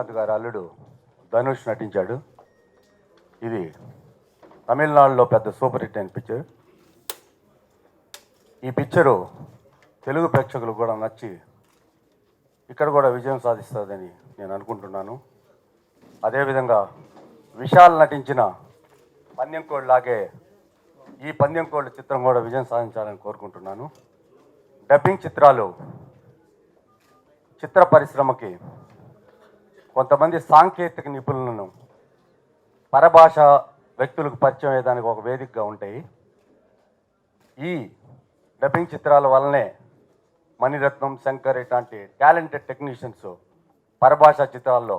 రజనీకాంత్ గారి అల్లుడు ధనుష్ నటించాడు. ఇది తమిళనాడులో పెద్ద సూపర్ హిట్ అయిన పిక్చర్. ఈ పిక్చరు తెలుగు ప్రేక్షకులకు కూడా నచ్చి ఇక్కడ కూడా విజయం సాధిస్తుందని నేను అనుకుంటున్నాను. అదేవిధంగా విశాల్ నటించిన పందెంకోళ్ళు లాగే ఈ పందెంకోళ్ళు చిత్రం కూడా విజయం సాధించాలని కోరుకుంటున్నాను. డబ్బింగ్ చిత్రాలు చిత్ర పరిశ్రమకి కొంతమంది సాంకేతిక నిపుణులను పరభాష వ్యక్తులకు పరిచయం అయ్యేదానికి ఒక వేదికగా ఉంటాయి. ఈ డబ్బింగ్ చిత్రాల వల్లనే మణిరత్నం, శంకర్ ఇట్లాంటి టాలెంటెడ్ టెక్నీషియన్స్ పరభాషా చిత్రాల్లో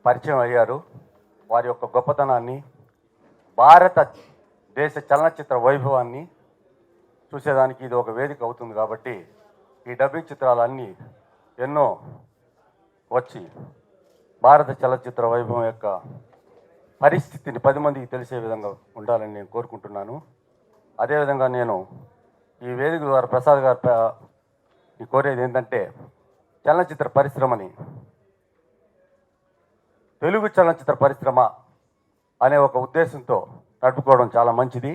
పరిచయం అయ్యారు. వారి యొక్క గొప్పతనాన్ని, భారతదేశ చలనచిత్ర వైభవాన్ని చూసేదానికి ఇది ఒక వేదిక అవుతుంది. కాబట్టి ఈ డబ్బింగ్ చిత్రాలన్నీ ఎన్నో వచ్చి భారత చలనచిత్ర వైభవం యొక్క పరిస్థితిని 10 మందికి తెలిసే విధంగా ఉండాలని నేను కోరుకుంటున్నాను. అదేవిధంగా నేను ఈ వేదిక ద్వారా ప్రసాద్ గారు కోరేది ఏంటంటే, చలనచిత్ర పరిశ్రమని తెలుగు చలనచిత్ర పరిశ్రమ అనే ఒక ఉద్దేశంతో నడుపుకోవడం చాలా మంచిది.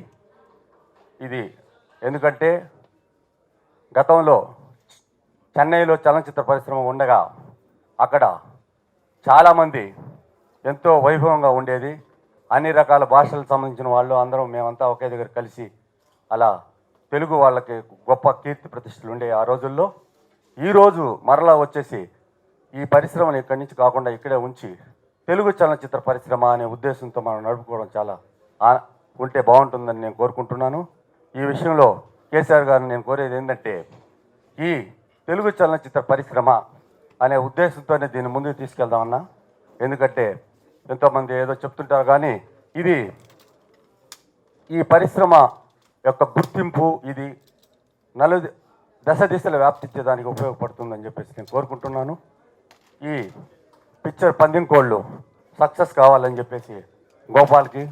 ఇది ఎందుకంటే గతంలో చెన్నైలో చలనచిత్ర పరిశ్రమ ఉండగా అక్కడ చాలామంది ఎంతో వైభవంగా ఉండేది. అన్ని రకాల భాషలకు సంబంధించిన వాళ్ళు అందరం మేమంతా ఒకే దగ్గర కలిసి అలా తెలుగు వాళ్ళకి గొప్ప కీర్తి ప్రతిష్టలు ఉండే ఆ రోజుల్లో. ఈరోజు మరలా వచ్చేసి ఈ పరిశ్రమను ఇక్కడి నుంచి కాకుండా ఇక్కడే ఉంచి తెలుగు చలనచిత్ర పరిశ్రమ అనే ఉద్దేశంతో మనం నడుపుకోవడం చాలా ఉంటే బాగుంటుందని నేను కోరుకుంటున్నాను. ఈ విషయంలో కేసీఆర్ గారిని నేను కోరేది ఏంటంటే, ఈ తెలుగు చలనచిత్ర పరిశ్రమ అనే ఉద్దేశంతోనే దీన్ని ముందుకు తీసుకెళ్దామన్నా. ఎందుకంటే ఎంతోమంది ఏదో చెప్తుంటారు, కానీ ఇది ఈ పరిశ్రమ యొక్క గుర్తింపు ఇది దశ దిశలు వ్యాప్తించేదానికి ఉపయోగపడుతుందని చెప్పేసి నేను కోరుకుంటున్నాను. ఈ పిక్చర్ పందెంకోళ్ళు సక్సెస్ కావాలని చెప్పేసి గోపాల్కి,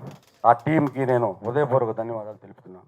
ఆ టీంకి నేను హృదయపూర్వక ధన్యవాదాలు తెలుపుతున్నాను.